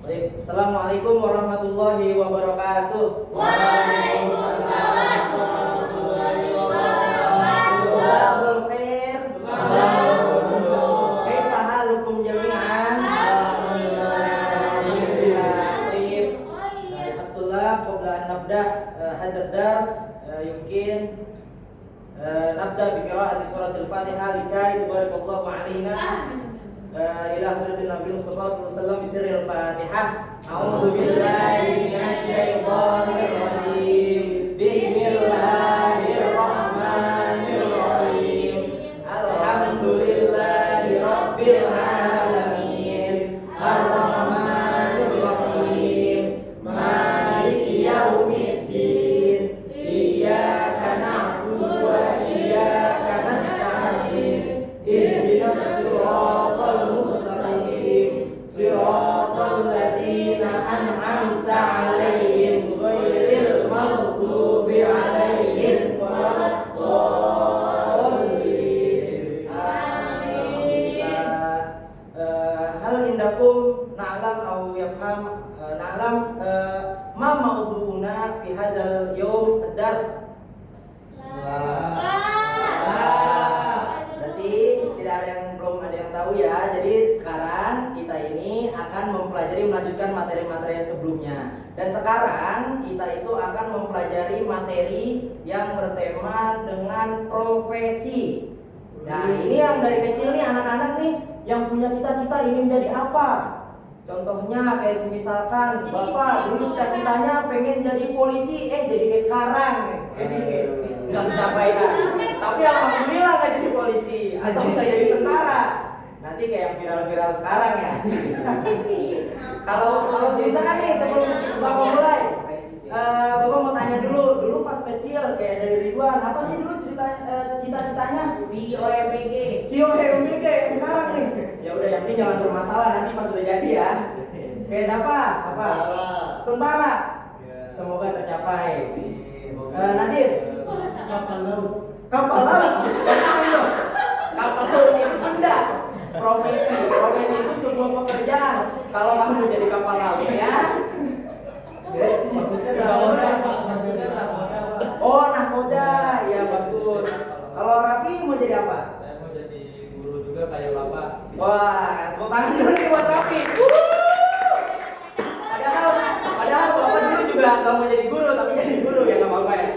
Baik, Assalamualaikum warahmatullahi wabarakatuh. Waalaikumsalam warahmatullahi wabarakatuh. Sabahul khair. Kaifa halukum jami'an? Alhamdulillah. Qabla an nabda hadha ad-dars yumkin nabda bi qira'ati suratul Fatihah likai tabarakallahu alaina. Ila hadratin Nabi Mustafa sallallahu alaihi wasallam bisirril Fatihah. A'udzu billahi minasy syaithanir rajim. Bismillahirrahmanirrahim. Alhamdulillahi rabbil alamin. Arrahmanir rahim. Maliki yaumiddin. Iyyaka na'budu wa iyyaka nasta'in. Ihdinas siratal mustaqim. Siratal ladzina an'amta 'alaihim ghairil maghdubi 'alaihim waladdallin. Amin. Hal indakum na'lam aw yafham na'lam ma mawdu'una fi hadzal yawm ad-dars? Berarti tidak ada yang belum ada yang tahu ya. Jadi sekarang kita ini akan melanjutkan materi-materi yang sebelumnya. Dan sekarang kita itu akan mempelajari materi yang bertema dengan profesi. Nah, ini yang dari kecil nih anak-anak nih yang punya cita-cita ingin jadi apa? Contohnya kayak misalkan Bapak dulu cita-citanya pengen jadi polisi, jadi kayak sekarang nggak tercapai kan. Tapi alhamdulillah nggak jadi polisi atau nggak jadi tentara. Nanti kayak yang viral-viral sekarang ya. Kalau misalkan nih sebelum Bapak mulai, Bapak mau tanya dulu pas kecil kayak dari Ridwan, apa sih dulu cita-citanya? CEO MBG sekarang nih. Ya udah, yang ini jangan bermasalah nanti pas udah jadi ya. Kayak apa? Tentara. Semoga tercapai. Nadir. Kapal laut. Kapal laut itu benda. Profesi itu sebuah pekerjaan. Kalau kamu jadi kapal laut ya. Maksudnya oh, nakoda. Ya bagus. Kalau Raffi mau jadi apa? Saya mau jadi guru juga kayak Bapak. Wah, tepuk tangan dulu nih buat Raffi. Padahal Bapak dulu juga nggak mau jadi guru, tapi jadi guru ya nggak apa-apa ya.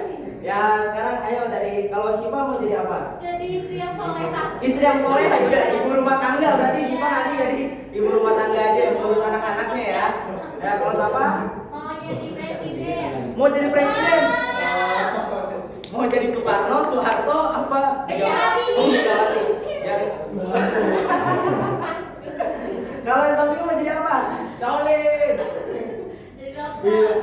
Ya sekarang ayo kalau Syifa mau jadi apa? Jadi istri yang soleha. Istri yang soleha juga, ibu rumah tangga. Berarti Syifa nanti jadi ibu rumah tangga aja yang ngurus anak-anaknya ya. Ya kalau siapa? Mau jadi presiden. Mau jadi presiden? Mau jadi Soekarno, Soeharto, apa? Megawati. Megawati. Ya. Kalau yang samping mau jadi apa? Solid.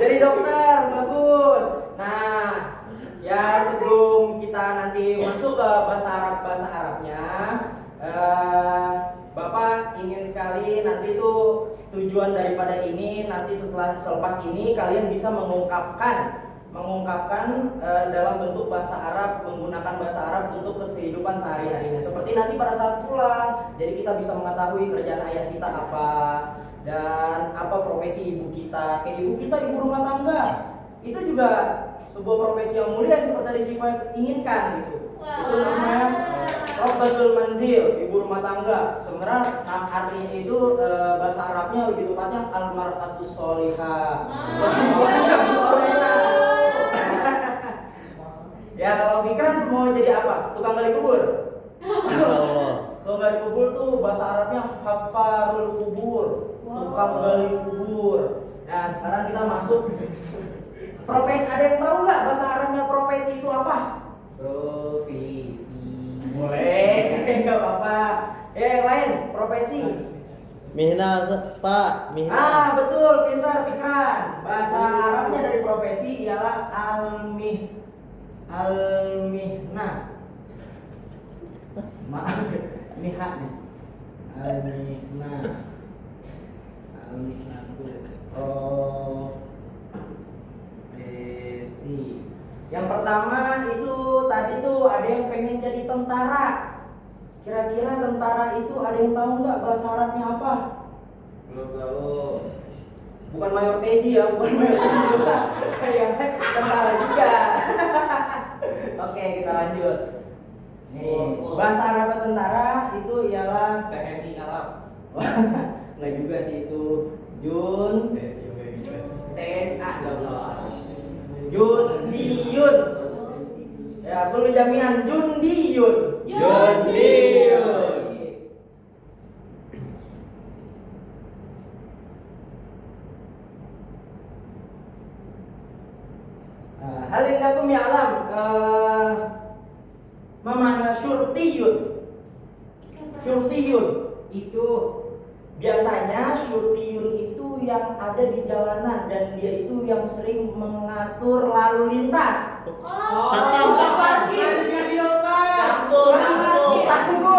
Jadi dokter, bagus. Nah, ya sebelum kita nanti masuk ke bahasa Arabnya, Bapak ingin sekali nanti tuh tujuan daripada ini nanti selepas ini kalian bisa mengungkapkan dalam bentuk bahasa Arab, menggunakan bahasa Arab untuk kehidupan sehari-harinya. Seperti nanti pada saat pulang, jadi kita bisa mengetahui kerjaan ayah kita apa dan apa profesi ibu kita. Kayak ibu kita ibu rumah tangga. Itu juga sebuah profesi yang mulia yang seperti yang Syifa inginkan gitu. Itu namanya Rabbatul Manzil, ibu rumah tangga. Sebenarnya artinya itu bahasa Arabnya lebih tepatnya al-mar'atus sholihah. Ya kalau Fikran mau jadi apa? Tukang gali kubur? Insyaallah. Tukang gali kubur tuh bahasa Arabnya hafarul kubur, tukang gali kubur. Nah sekarang kita masuk profesi. Ada yang tahu nggak bahasa Arabnya profesi itu apa? Profesi. Boleh, nggak apa-apa. Yang lain profesi. Mihna Pak, Mihna. Betul, pintar Fikran. Bahasa Arabnya dari profesi ialah al-mihna. Maaf, ini hak nih. Al-mihna itu profesi. Yang pertama itu tadi tuh ada yang pengen jadi tentara. Kira-kira tentara itu ada yang tahu nggak bahasa Arabnya apa? Belum tahu. Bukan Mayor Teddy ya, bukan Mayor Teddy juga. Yang tentara juga. Oke, kita lanjut. Nih, bahasa Arab tentara itu ialah TNI Arab. nggak juga sih itu Jun TNA Jundiyun. Ya, perlu jaminan Jundiyun. Jundiyun. Hal yang lakum ya'lam ma makna syurtiyun. Syurtiyun itu biasanya syurtiyun itu yang ada di jalanan dan dia itu yang sering mengatur lalu lintas. Satpam. Sampo.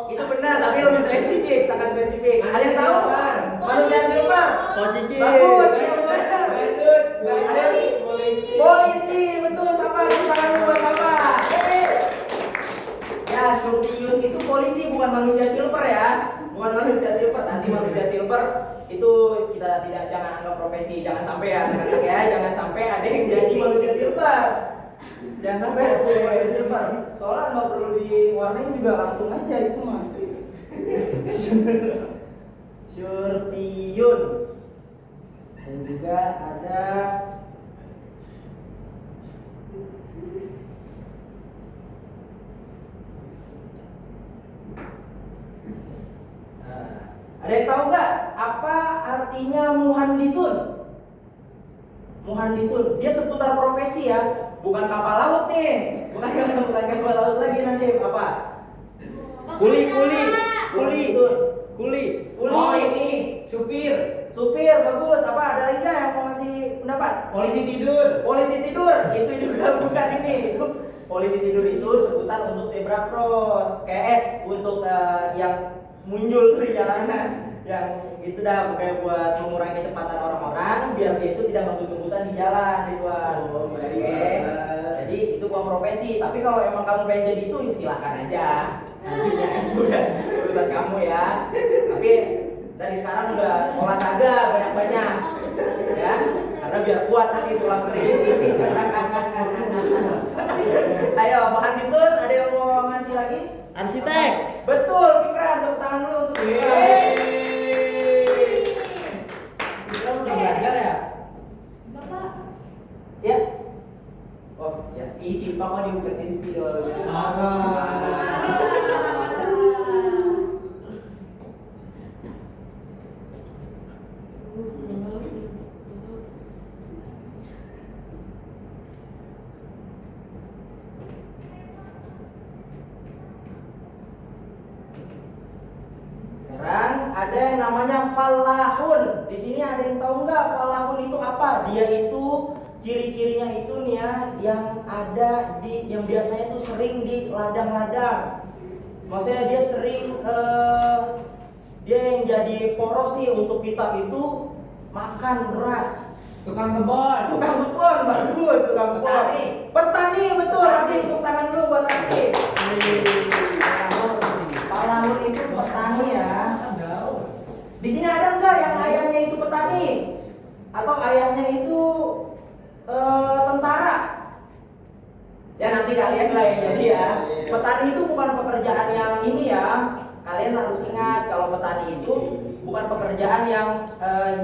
Itu benar tapi lebih spesifik, sangat spesifik. Ada yang tahu? Manusia silver. Polisi. Bagus, ya benar. Ada polisi, betul, sama tangan lu buat apa? Ya, Syurtiyun itu polisi, bukan manusia silver ya. Bukan manusia silver. Nanti manusia silver itu kita jangan anggap profesi, jangan sampai ya, anak-anak ya, jangan sampai ada yang jadi manusia silver. Jangan sampai ada manusia silver. Soalnya nggak perlu diwarnain juga langsung aja itu mah. Syurtiyun. Dan juga ada ada yang tahu nggak apa artinya muhandisun? Muhandisun, dia seputar profesi ya, bukan kapal laut nih, bukan kapal laut lagi nanti apa? Kuli. Muhandisun. Kuli. Oh ini supir. Supir, bagus. Apa ada lagi nggak yang mau ngasih pendapat? Polisi tidur. Polisi tidur, itu juga bukan ini. Itu polisi tidur itu sebutan untuk zebra cross, kayak untuk yang muncul di jalanan, yang itu dah pokoknya buat mengurangi kecepatan orang-orang biar dia itu tidak ngebut-ngebutan di jalan, Ridwan. Oh, baik. Oke. Jadi itu bukan profesi. Tapi kalau emang kamu pengen jadi itu, ya silahkan aja. Nantinya itu udah urusan kamu ya. Tapi dari sekarang udah olahraga banyak-banyak, ya, karena biar kuat nanti tulang kering. Ayo, bahan disun, ada yang mau ngasih lagi? Arsitek. Betul, Fikran, tepuk tangan lu untuk Fikran. Fikran udah belajar ya? Bapak. Ya. Oh, ya. Isi pak mau diumpetin spidolnya. Sekarang ada yang namanya falahun. Di sini ada yang tahu nggak falahun itu apa? Dia itu ciri-cirinya itu nih ya, yang ada di, yang biasanya tuh sering di ladang-ladang. Maksudnya dia sering dia yang jadi poros nih untuk kita itu makan beras. Tukang kebon. Tukang kebun, bagus, tukang kebun. Petani. Petani, betul. Rafi, tepuk tangan dulu buat Rafi. Falahun itu petani ya. Di sini ada nggak yang ayahnya itu petani atau ayahnya itu tentara? Ya nanti kalian lah yang jadi ya. Petani itu bukan pekerjaan yang ini ya. Kalian harus ingat kalau petani itu bukan pekerjaan yang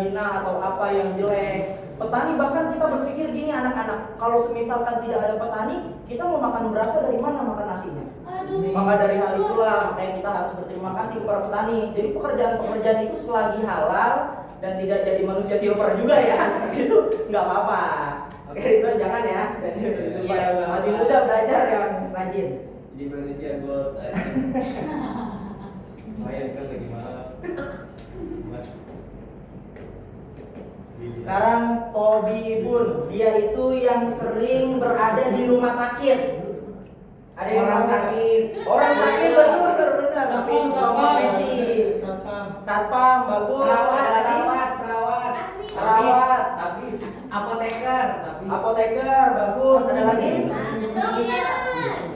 hina atau apa yang jelek. Petani bahkan kita berpikir gini anak-anak, kalau semisalkan tidak ada petani, kita mau makan berasnya dari mana makan nasinya? Aduh. Maka dari hal itulah makanya kita harus berterima kasih kepada petani. Jadi pekerjaan-pekerjaan itu selagi halal dan tidak jadi manusia silver juga ya, itu nggak apa-apa. Oke, itu jangan ya. Iya, Masih muda belajar yang rajin. Jadi manusia gold aja. Lumayan kan lagi malam. Mas. Sekarang Tobibun, dia itu yang sering berada di rumah sakit. Ada yang Orang tahu? sakit. Orang sakit betul benar. Tapi profesi. Satpam bagus. Ada lagi? Perawat. Tapi apoteker. Apoteker bagus. Ada lagi? Dokter.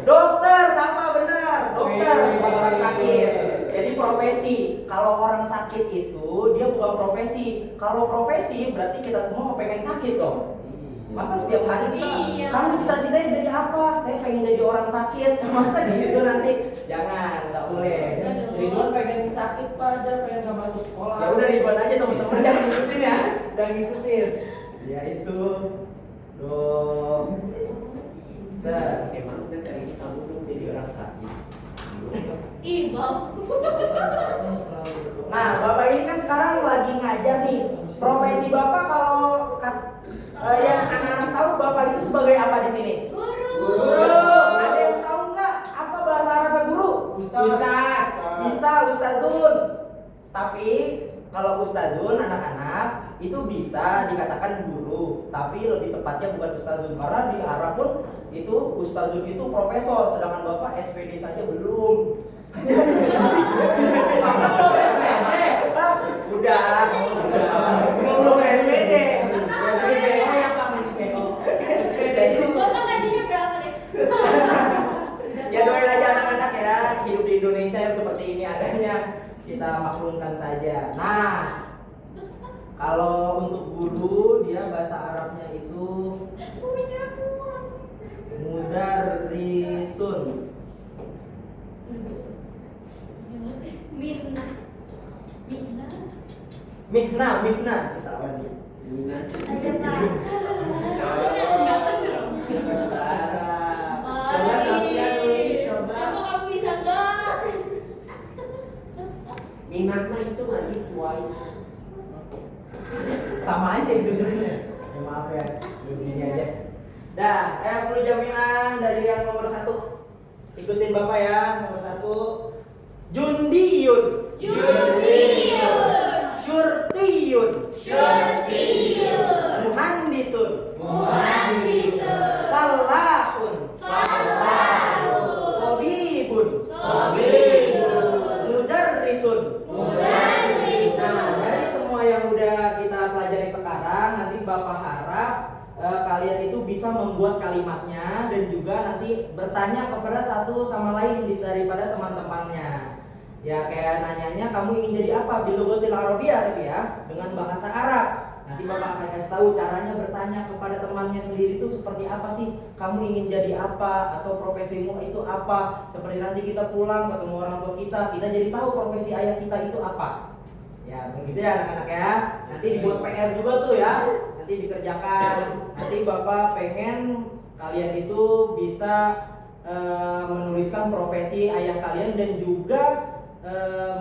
Dokter sama benar. Dokter Wih. buat orang sakit. Jadi profesi. Kalau orang sakit itu dia bukan profesi. Kalau profesi berarti kita semua pengen sakit dong. Masa setiap hari kita, Iya. kamu cita-citanya jadi apa? Saya pengen jadi orang sakit. Masa gitu nanti? Jangan, nggak boleh. Ridwan pengen sakit Pak aja, pengen nggak masuk sekolah. Ya udah Ridwan aja teman-teman, jangan ngikutin ya, jangan ngikutin. Ya itu, dong. Emang dari ini kamu belum jadi orang sakit. Ih, bau. Nah, Bapak ini kan sekarang lagi ngajar nih. Profesi Bapak kalau yang anak-anak tahu Bapak itu sebagai apa di sini? Guru. Ada yang tahu nggak apa bahasa Arabnya guru? Ustaz. Bisa Ustazun. Tapi kalau Ustazun anak-anak itu bisa dikatakan guru, tapi lebih tepatnya bukan Ustazun karena di Arab pun itu Ustazun itu profesor, sedangkan Bapak SPD saja belum. Udah, belum SPD. SPD yang Pak masih PO. SPD. Bapak gajinya berapa deh? Ya doain aja anak-anak ya, hidup di Indonesia yang seperti ini adanya, kita maklumkan saja. Nah, kalau untuk guru dia bahasa Arabnya itu mudarrisun. Minah. Mihna, salah nih. Aja Pak. Coba Safia nulis, coba. Coba kamu bisa nggak? Minat mah itu masih twice. Sama aja itu sebenarnya. Ya, maaf ya, begini aja. Dah, perlu jaminan dari yang nomor 1. Ikutin Bapak ya, nomor 1. Jundiyun. Syurtiyun. Muhandisun. Fallahun. Tabibun. Mudarrisun. Nah, dari semua yang udah kita pelajari sekarang, nanti Bapak harap kalian itu bisa membuat kalimatnya dan juga nanti bertanya kepada satu sama lain daripada teman-temannya. Ya kayak nanyanya kamu ingin jadi apa bilughatil arabiyyah tapi ya dengan bahasa Arab. Nanti Bapak akan kasih tahu caranya bertanya kepada temannya sendiri itu seperti apa sih? Kamu ingin jadi apa atau profesimu itu apa? Seperti nanti kita pulang ketemu orang tua kita jadi tahu profesi ayah kita itu apa. Ya begitu ya anak-anak ya. Nanti dibuat PR juga tuh ya. Nanti dikerjakan. Nanti Bapak pengen kalian itu bisa menuliskan profesi ayah kalian dan juga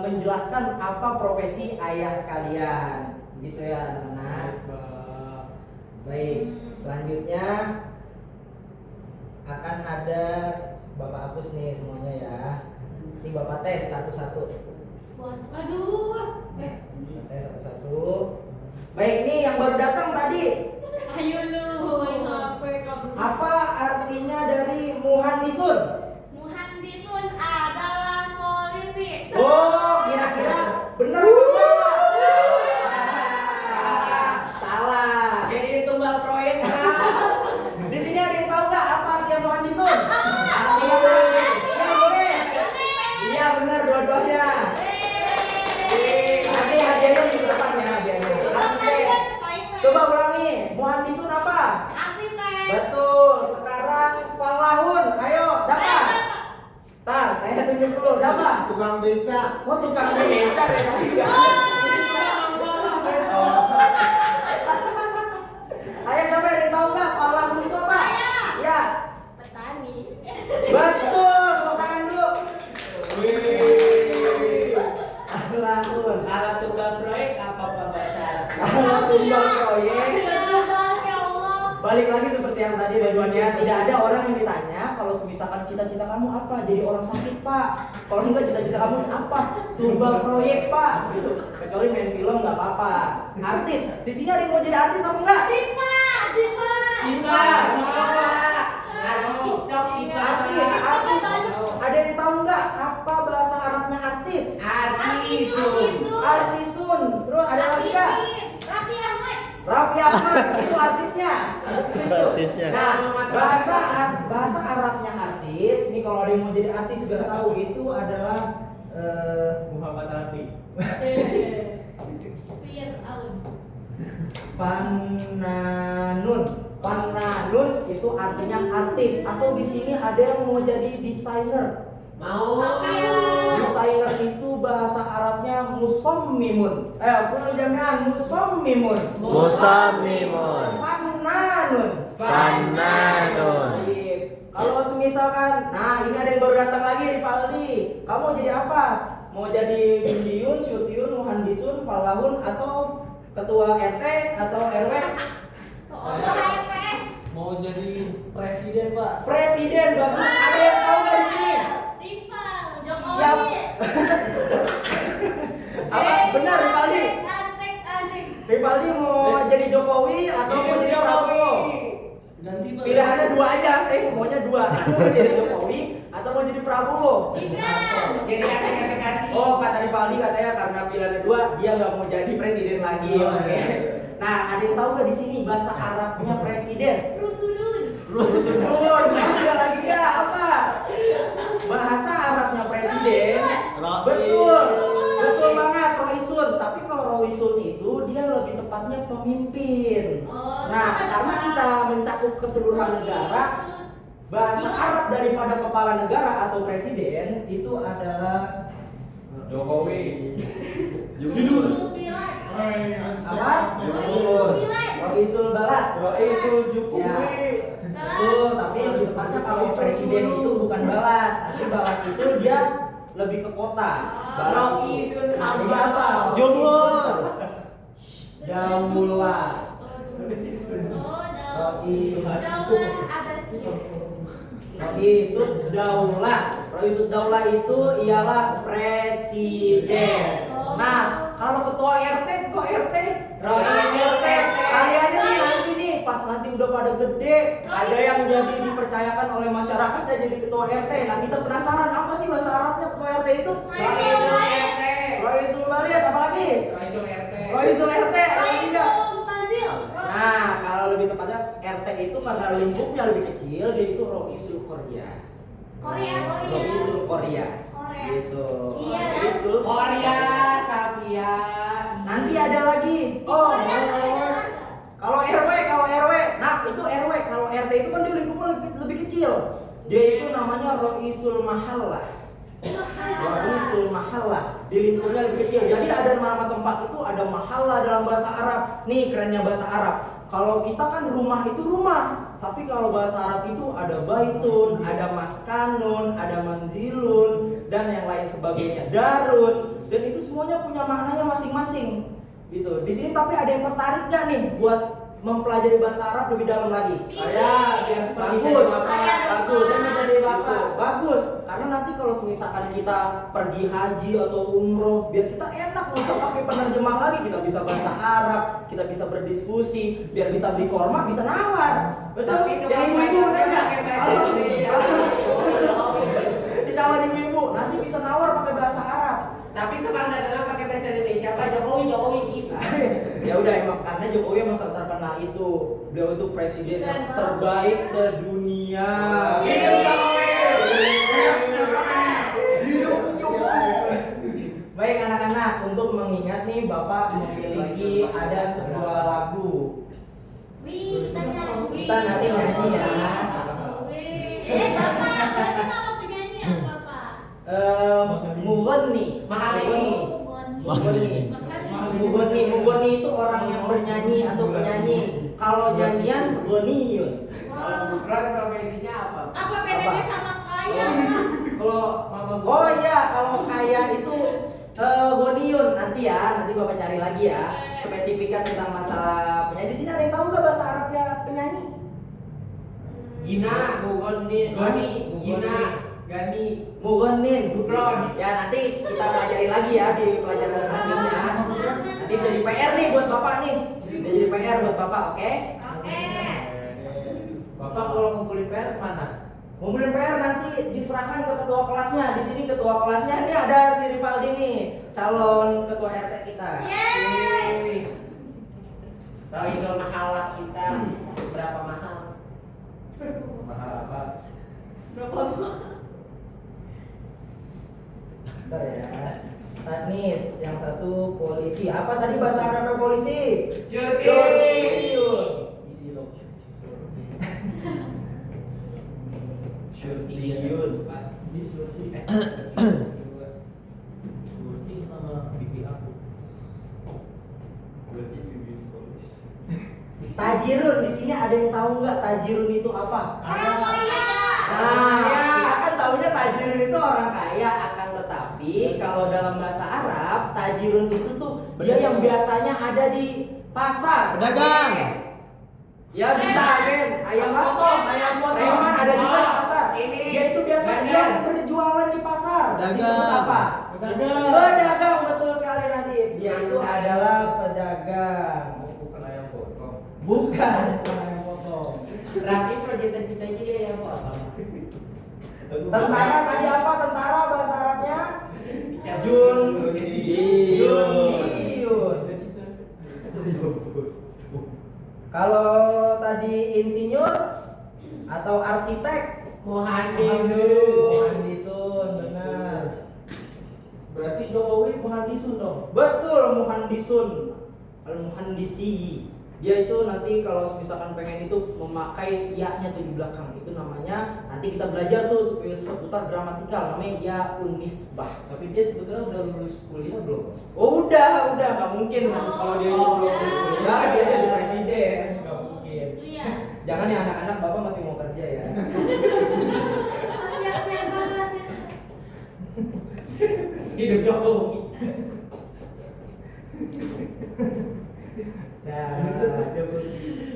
menjelaskan apa profesi ayah kalian. Gitu ya anak-anak. Baik, selanjutnya akan ada Bapak hapus nih semuanya ya. Ini Bapak tes satu-satu. Aduh. Tes satu-satu. Baik, ini yang baru datang tadi. Ayo lu, main HP kamu. Apa artinya dari muhandisun? Muhandisun adalah polisi. Oh, kira-kira bener apa enggak? Salah. Jadi tumbal proyek. Di sini ada yang tahu nggak apa artinya muhandisun? Artinya boleh. Iya boleh. Iya benar dua-duanya. Nanti hadiahnya di depan ya hadiahnya. Artinya. Coba ulangi. Muhandisun apa? Arsitek. Betul. Sekarang falahun. Ayo, dapat. Tar, saya tunjuk dulu. Dapat. Tukang beca. Oh, tukang beca dari tadi ya. Ayo siapa yang tahu nggak falahun itu apa? Ya. Petani. Betul. Tepuk tangan dulu. Wih. Falahun. Kalau tumbal proyek apa Pak bahasa Arab? Kalau tumbal proyek. Ya Allah. Balik lagi seperti yang tadi Ridwan ya, tidak ada orang yang ditanya kalau misalkan cita-cita kamu apa, jadi orang sakit Pak. Kalau enggak cita-cita kamu apa, tumbal proyek Pak, gitu. Kecuali main film nggak apa-apa. Artis, di sini ada yang mau jadi artis apa enggak? Sipa. Sipa. Artis TikTok sih Pak. Artis. Ada yang tahu nggak apa bahasa Arabnya artis? Artisun. Terus ada lagi nggak? Raffi Ahmad. Raffi Ahmad itu artisnya. Artisnya. Nah, bahasa Arabnya artis. Ini kalau ada yang mau jadi artis sudah tahu itu adalah Muhammad Rafi. Fir'aun. Fananun. Fananun itu artinya artis, atau di sini ada yang mau jadi desainer. Mau. Desainer itu bahasa Arabnya musammimun. Kuno jami'an musammimun. Musammimun. Fananun. Fananun. Baik. Kalau semisalkan, nah ini ada yang baru datang lagi, Rivaldi. Kamu mau jadi apa? Mau jadi Bindiyun, Syutiun, Muhandisun, Falahun, atau ketua RT atau RW? Mau jadi presiden, Pak. Presiden, bagus. Ada yang tahu nggak di sini? Rival. Jokowi. Siap. Apa? Benar, Rivaldi? Asik. Rivaldi mau jadi Jokowi atau mau jadi Prabowo? Ganti, Pak. Pilihannya dua aja, saya maunya dua. Mau jadi Jokowi atau mau jadi Prabowo? Gibran. Jadi kata kasih. Oh, kata Rivaldi katanya karena pilihannya dua, dia nggak mau jadi presiden lagi. Oke. Nah, ada yang tahu nggak di sini bahasa Arabnya presiden? Rusudun. Rusudun. Ada lagi nggak apa? Bahasa Arabnya presiden. Betul. Betul banget, roisun. Tapi kalau roisun itu dia lebih tepatnya pemimpin. Oh, Nah, sama karena apa? kita mencakup keseluruhan negara, bahasa Arab daripada kepala negara atau presiden itu adalah Jokowi. Jubilan. apa? Jubilan. Roisul balad. Roisul Jokowi. Ya. Betul, tapi lebih tepatnya kalau presiden itu bukan balad. Nanti balad itu dia lebih ke kota. Balad. Roisul Nah, jadi apa? Jumhur. Daulah. Roisud daulah. Roisud daulah itu ialah presiden. Nah, kalau ketua RT, kaliannya nih nanti nih, pas nanti udah pada gede, ada yang jadi dipercayakan oleh masyarakat jadi ketua RT. Nah, kita penasaran apa sih bahasa Arabnya ketua RT itu? Roisul Baliyat, apa lagi? Roisul RT, ada lagi nggak? Nah, kalau lebih tepatnya RT itu karena lingkupnya lebih kecil, dia itu Roisul Korea. Roisul Korea. Gitu. Iya, kan? Roisul Korea, Sabia. Nanti ada lagi. Oh, kalau RW. Nah, itu RW. Kalau RT itu kan dia lingkupnya lebih kecil. Dia itu namanya Roisul Mahallah. Roisul Mahallah. Di lingkupnya lebih kecil. Jadi ada nama tempat itu ada mahallah dalam bahasa Arab. Nih kerennya bahasa Arab. Kalau kita kan rumah itu rumah, tapi kalau bahasa Arab itu ada baitun, ada maskanun, ada manzilun, dan yang lain sebagainya, darun, dan itu semuanya punya maknanya masing-masing. Gitu. Di sini tapi ada yang tertarik gak nih buat mempelajari bahasa Arab lebih dalam lagi? Saya biar seperti Bagus, bagus. Saya menjadi bapak. Bagus, karena nanti kalau misalkan kita pergi haji atau umroh, biar kita enak nggak usah pakai penerjemah lagi, kita bisa bahasa Arab, kita bisa berdiskusi, biar bisa beli korma, bisa nawar, betul? Tapi itu Yang ibu-ibu kan bener nggak? pakai bahasa Indonesia. Di calon ibu-ibu nanti bisa nawar pakai bahasa Arab. Tapi itu karena dengan pakai bahasa Indonesia, Pak Jokowi gitu. Ya udah emang karena Jokowi emang terkenal itu, beliau itu presiden yang terbaik sedunia. Hidup Jokowi. Baik anak-anak, untuk mengingat nih Bapak memiliki ada sebuah lagu. Kita nanti nyanyi ya. Bapak, berarti kalau penyanyi apa, Pak? Mughni. Mughni itu orang yang bernyanyi atau penyanyi. Kalau nyanyian ghaniyun. Kalau bukan profesinya apa? Apa bedanya sama kaya, Pak? Kalau mama Oh iya, kalau kaya itu ghaniyun. Nanti Bapak cari lagi ya spesifiknya tentang masalah penyanyi. Di sini ada yang tahu nggak bahasa Arabnya penyanyi? Gina, Gani, Mughanin. Gufron. Ya nanti kita pelajari lagi ya di pelajaran selanjutnya. Nanti jadi PR nih buat Bapak nih. Jadi PR buat Bapak, oke? Oke. Bapak kalau ngumpulin PR kemana? Ngumpulin PR nanti diserahkan ke ketua kelasnya. Di sini ketua kelasnya ini ada si Rivaldi nih, calon ketua RT kita. Yeay. Roisul mahalah kita berapa mahal? Mahal apa? Berapa, Pak? Bentar ya. Teknis, yang satu polisi. Apa tadi bahasa Arabnya polisi? Syurtiyun. Isi lo. Syurtiyun. Surti sama bibi aku. Tajirun, di sini ada yang tahu nggak tajirun itu apa? Orang Korea. Nah, kita kan taunya tajirun itu orang kaya, akan tetapi kalau dalam bahasa Arab, tajirun itu tuh dia yang biasanya ada di pasar. Pedagang. Ya bisa, Ben. Ayam potong, ayam potong. Reman ada juga di pasar. Ini. Dia itu biasa Bandar. dia berjualan di pasar. Pedagang. Disebut apa? Pedagang. Pedagang, betul sekali nanti. Dia itu adalah pedagang. Bukan ayam potong. Bukan ayam potong. Berarti cita-citanya dia yang potong. Tentara tadi apa? Tentara bahasa Arabnya? Jun. Jun. Kalau tadi insinyur atau arsitek? Muhandisun, benar. Berarti Jokowi muhandisun dong. Betul, muhandisun. Al-muhandisi. Dia itu nanti kalau misalkan pengen itu memakai ya-nya tuh di belakang. Itu namanya nanti kita belajar tuh seputar gramatikal, namanya ya unisbah. Tapi dia sebetulnya udah lulus kuliah belum? Oh, udah nggak mungkin kalau dia itu belum lulus kuliah dia jadi presiden. Nggak mungkin. Itu ya. Jangan ya anak-anak, bapak masih mau kerja ya. Siap-siap banget. Hidup Jokowi. Nah,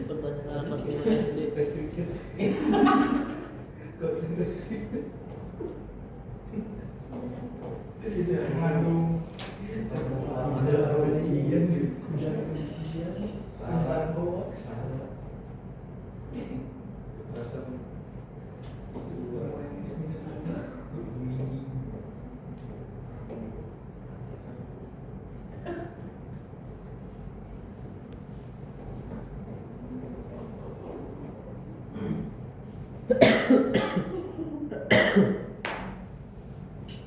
Pertanyaan kelas 5 SD.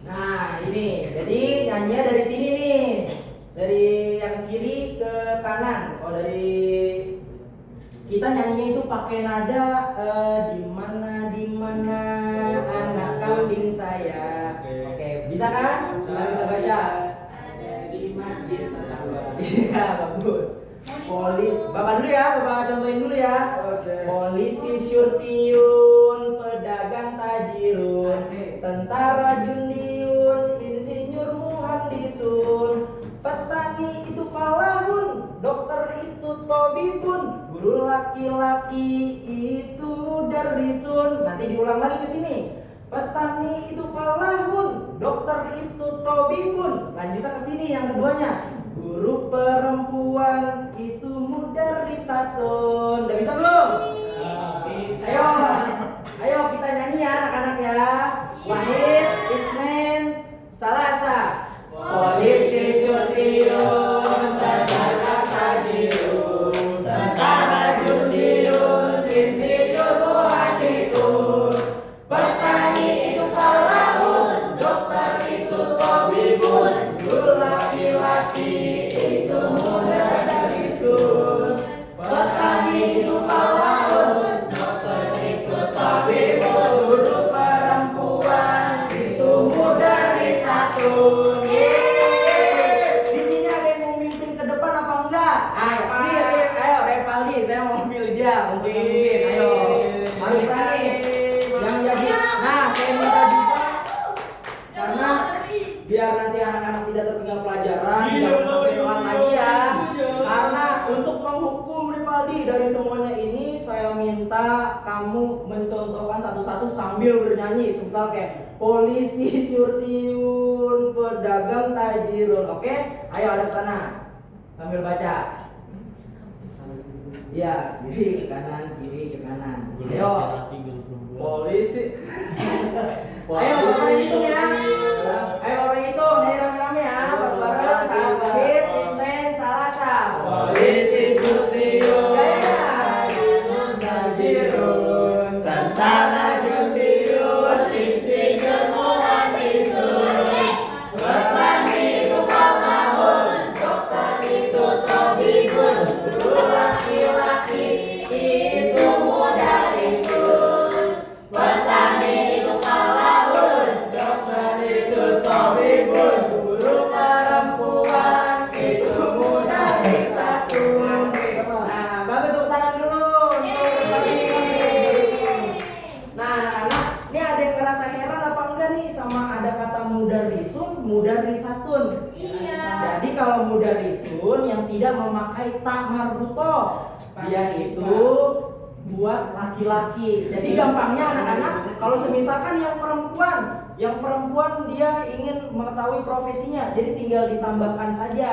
Nah, ini. Jadi nyanyinya dari sini nih. Dari yang kiri ke kanan. Oh, dari kita nyanyi itu pakai nada di mana anak kambing saya. Oke, bisa kan? Mari kita baca. Ada Di masjid tetangga. Iya, bagus. Bapak dulu ya, Bapak contohin dulu ya. Polisi syurtiyun, pedagang tajirun, tentara jundiun, insinyur muhandisun, petani itu falahun, dokter itu tobibun, guru laki-laki itu mudarrisun. Nanti diulang lagi ke sini. Petani itu falahun, dokter itu tobibun. Lanjutnya ke sini yang keduanya. Guru perempuan itu mudarrisatun. Udah bisa belum? Ayo, ayo kita nyanyi ya anak-anak ya. Wahid, Isnin, Salasa. Polisi syurtiyun, pedagang tajirun, tentara jundiun, insinyur muhandisun, petani itu falahun, dokter itu tobibun, guru laki-laki itu mudarrisun, petani itu falahun, dokter itu tobibun, guru perempuan itu mudarrisatun. Di sini ada yang mau mimpin ke depan apa enggak? Ayo Revaldi, saya mau pilih dia untuk memimpin. Ayo, mari berani. Yang jadi, nah saya minta juga karena biar nanti anak-anak tidak tertinggal pelajaran, jangan sampai telat lagi ya. Karena untuk menghukum Rivaldi dari semuanya ini, saya minta kamu mencontohkan satu-satu sambil bernyanyi. Semisal kayak polisi syurtiyun, pedagang tajirun. Oke, ayo ada ke sana sambil baca. Ya, kiri ke kanan, kiri ke kanan. Ayo. Polisi. Ayo orang hitung ya. Ayo orang hitung, nyanyi rame-rame ya. Bareng-bareng. Wahid, Isnin, Salasa. Polisi syurtiyun, tajirun, tentara jundiun, insinyur muhandisun, yang tidak memakai ta marbuto. Dia itu buat laki-laki. Jadi gampangnya anak-anak, kalau semisalkan yang perempuan dia ingin mengetahui profesinya, jadi tinggal ditambahkan saja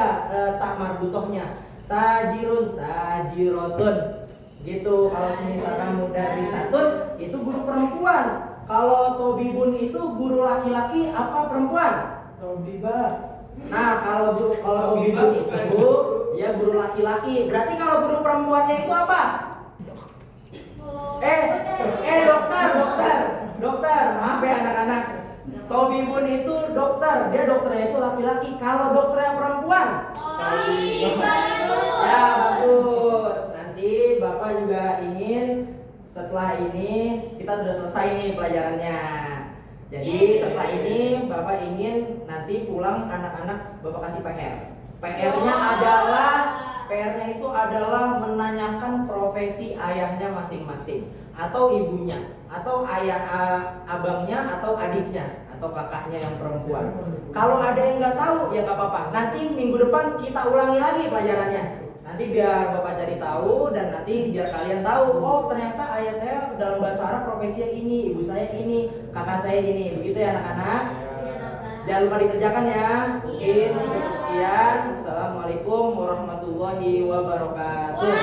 ta marbutohnya. Tajirun, tajirotun. Gitu. Kalau semisalkan mudarrisatun itu guru perempuan. Kalau tobibun itu guru laki-laki apa perempuan? Tobibah. Nah, kalau tobibun itu ya guru laki-laki. Berarti kalau guru perempuannya itu apa? Dokter. Maaf ya anak-anak. Tobibun itu dokter, dia dokternya itu laki-laki. Kalau dokternya perempuan, ya bagus. Nanti Bapak juga ingin setelah ini kita sudah selesai nih pelajarannya. Jadi setelah ini Bapak ingin nanti pulang anak-anak Bapak kasih PR. PR-nya itu adalah menanyakan profesi ayahnya masing-masing, atau ibunya, atau abangnya, atau adiknya, atau kakaknya yang perempuan. Kalau ada yang nggak tahu ya nggak apa-apa. Nanti minggu depan kita ulangi lagi pelajarannya. Nanti biar Bapak cari tahu dan nanti biar kalian tahu, oh ternyata ayah saya dalam bahasa Arab profesinya ini, ibu saya ini, kakak saya ini. Begitu ya anak-anak. Jangan lupa dikerjakan ya. Mungkin cukup sekian. Assalamualaikum warahmatullahi wabarakatuh.